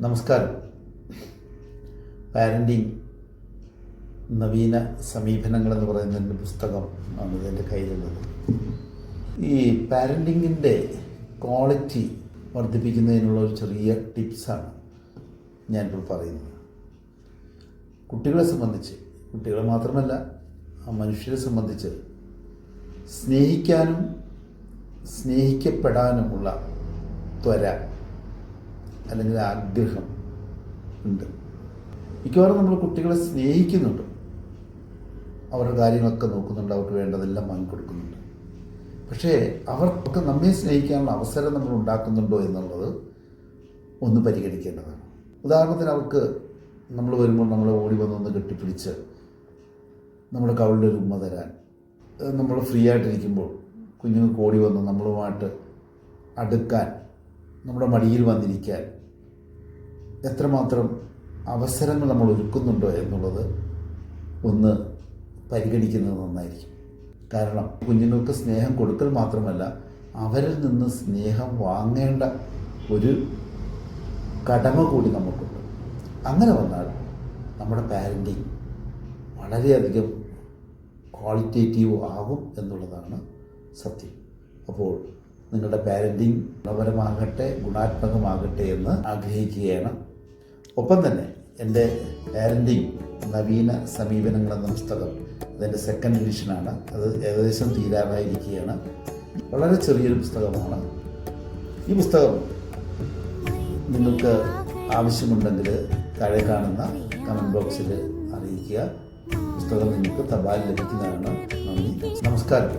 നമസ്കാരം. പാരൻറ്റിങ് നവീന സമീപനങ്ങളെന്ന് പറയുന്നതിൻ്റെ പുസ്തകം ആണ് എൻ്റെ കയ്യിലുള്ളത്. ഈ പാരൻറ്റിങ്ങിൻ്റെ ക്വാളിറ്റി വർദ്ധിപ്പിക്കുന്നതിനുള്ള ഒരു ചെറിയ ടിപ്സാണ് ഞാനിപ്പോൾ പറയുന്നത്. കുട്ടികളെ സംബന്ധിച്ച്, കുട്ടികളെ മാത്രമല്ല മനുഷ്യരെ സംബന്ധിച്ച് സ്നേഹിക്കാനും സ്നേഹിക്കപ്പെടാനുമുള്ള ത്വര അല്ലെങ്കിൽ ആഗ്രഹം ഉണ്ട്. മിക്കവാറും നമ്മൾ കുട്ടികളെ സ്നേഹിക്കുന്നുണ്ട്, അവരുടെ കാര്യങ്ങളൊക്കെ നോക്കുന്നുണ്ട്, അവർക്ക് വേണ്ടതെല്ലാം വാങ്ങിക്കൊടുക്കുന്നുണ്ട്. പക്ഷേ അവർക്ക് നമ്മെ സ്നേഹിക്കാനുള്ള അവസരം നമ്മൾ ഉണ്ടാക്കുന്നുണ്ടോ എന്നുള്ളത് ഒന്ന് പരിഗണിക്കേണ്ടതാണ്. ഉദാഹരണത്തിന്, അവർക്ക് നമ്മൾ വരുമ്പോൾ നമ്മളെ ഓടി വന്നൊന്ന് കെട്ടിപ്പിടിച്ച് നമ്മുടെ കവിളിലൊരു ഉമ്മ തരാൻ, നമ്മൾ ഫ്രീ ആയിട്ടിരിക്കുമ്പോൾ കുഞ്ഞുങ്ങൾക്ക് ഓടി വന്ന് നമ്മളുമായിട്ട് അടുക്കാൻ, നമ്മുടെ മടിയിൽ വന്നിരിക്കാൻ എത്രമാത്രം അവസരങ്ങൾ നമ്മൾ ഒരുക്കുന്നുണ്ടോ എന്നുള്ളത് ഒന്ന് പരിഗണിക്കുന്നത് നന്നായിരിക്കും. കാരണം കുഞ്ഞുങ്ങൾക്ക് സ്നേഹം കൊടുക്കൽ മാത്രമല്ല, അവരിൽ നിന്ന് സ്നേഹം വാങ്ങേണ്ട ഒരു കടമ കൂടി നമുക്കുണ്ട്. അങ്ങനെ വന്നാൽ നമ്മുടെ പാരൻറ്റിങ് വളരെയധികം ക്വാളിറ്റേറ്റീവ് ആകും എന്നുള്ളതാണ് സത്യം. അപ്പോൾ നിങ്ങളുടെ പാരൻറ്റിങ് ഗുണപരമാകട്ടെ, ഗുണാത്മകമാകട്ടെ എന്ന് ആഗ്രഹിക്കുകയാണ്. ഒപ്പം തന്നെ എൻ്റെ പാരൻറ്റിങ് നവീന സമീപനങ്ങൾ എന്ന പുസ്തകം, അതിൻ്റെ സെക്കൻഡ് എഡിഷനാണ്. അത് ഏകദേശം തീരാറായിരിക്കുകയാണ്. വളരെ ചെറിയൊരു പുസ്തകമാണ്. ഈ പുസ്തകം നിങ്ങൾക്ക് ആവശ്യമുണ്ടെങ്കിൽ താഴെ കാണുന്ന കമൻറ്റ് ബോക്സിൽ അറിയിക്കുക. പുസ്തകം നിങ്ങൾക്ക് തപാൽ ലഭിക്കുന്നതാണ്. നന്ദി, നമസ്കാരം.